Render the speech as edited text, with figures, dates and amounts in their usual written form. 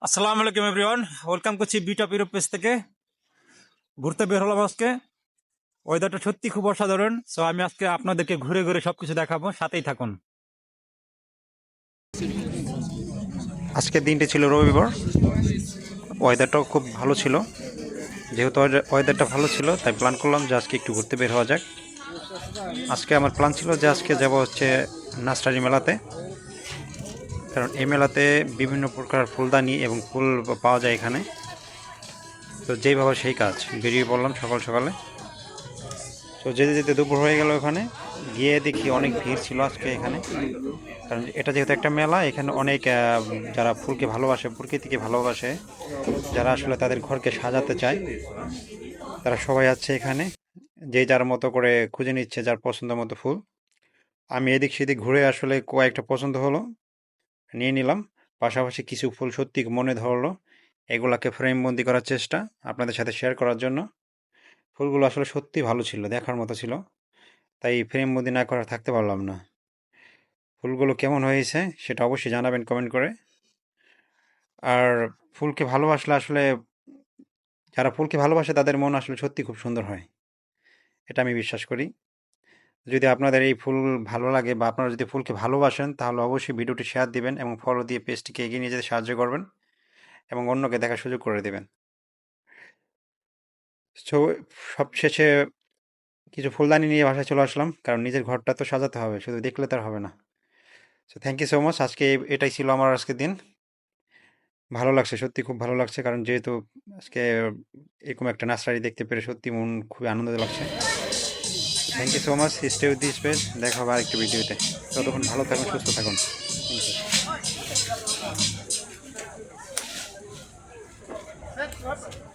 আসসালামু আলাইকুম everyone, welcome করছি বিট অফ ইউরোপ পেজ থেকে। ঘুরতে বের হলাম আজকে। ওয়েদারটা সত্যি খুব অসাধারণ। সো আমি আজকে আপনাদেরকে ঘুরে ঘুরে সবকিছু দেখাবো, সাথেই থাকুন। আজকের দিনটি ছিল রবিবার। ওয়েদারটাও খুব ভালো ছিল। যেহেতু ওয়েদারটা ভালো ছিল, তাই প্ল্যান করলাম যে আজকে একটু ঘুরতে বের হওয়া যাক। আজকে আমার প্ল্যান ছিল যে আজকে যাব হচ্ছে নার্সারি মেলাতে, কারণ এই মেলাতে বিভিন্ন প্রকার ফুলদানি এবং ফুল পাওয়া যায় এখানে। তো যেইভাবে সেই কাজ, বেরিয়ে পড়লাম সকাল সকালে। তো যেতে যেতে দুপুর হয়ে গেল। ওখানে গিয়ে দেখি অনেক ভিড় ছিল আজকে এখানে, কারণ এটা যেহেতু একটা মেলা, এখানে অনেক যারা ফুলকে ভালোবাসে, প্রকৃতিকে ভালোবাসে, যারা আসলে তাদের ঘরকে সাজাতে চায়, তারা সবাই আছে এখানে। যে যার মতো করে খুঁজে নিচ্ছে যার পছন্দ মতো ফুল। আমি এদিক সেদিক ঘুরে আসলে কয়েকটা পছন্দ হলো, নিয়ে নিলাম। পাশাপাশি কিছু ফুল সত্যি মনে ধরলো, এগুলাকে ফ্রেমবন্দি করার চেষ্টা আপনাদের সাথে শেয়ার করার জন্য। ফুলগুলো আসলে সত্যি ভালো ছিল, দেখার মতো ছিল, তাই ফ্রেমবন্দি না করে থাকতে পারলাম না। ফুলগুলো কেমন হয়েছে সেটা অবশ্যই জানাবেন কমেন্ট করে। আর ফুলকে ভালোবাসলে আসলে, যারা ফুলকে ভালোবাসে তাদের মন আসলে সত্যি খুব সুন্দর হয়, এটা আমি বিশ্বাস করি। যদি আপনাদের এই ফুল ভালো লাগে বা আপনারা যদি ফুলকে ভালোবাসেন, তাহলে অবশ্যই ভিডিওটি শেয়ার দিবেন এবং ফলো দিয়ে পেজটিকে এগিয়ে নিয়ে যেতে সাহায্য করবেন এবং অন্যকে দেখার সুযোগ করে দেবেন। সো সবশেষে কিছু ফুলদানি নিয়ে বাসায় চলে আসলাম, কারণ নিজের ঘরটা তো সাজাতে হবে, শুধু দেখলে তো আর হবে না। So thank you so much. আজকে এটাই ছিল আমার আজকের দিন। ভালো লাগছে, সত্যি খুব ভালো লাগছে, কারণ যেহেতু আজকে এরকম একটা নার্সারি দেখতে পেরে সত্যি মন খুবই আনন্দ লাগছে। Thank you so much. Stay with this page. দেখা হবে আরেকটি ভিডিওতে। ততক্ষণ ভালো থাকুন, সুস্থ থাকুন। Thank you.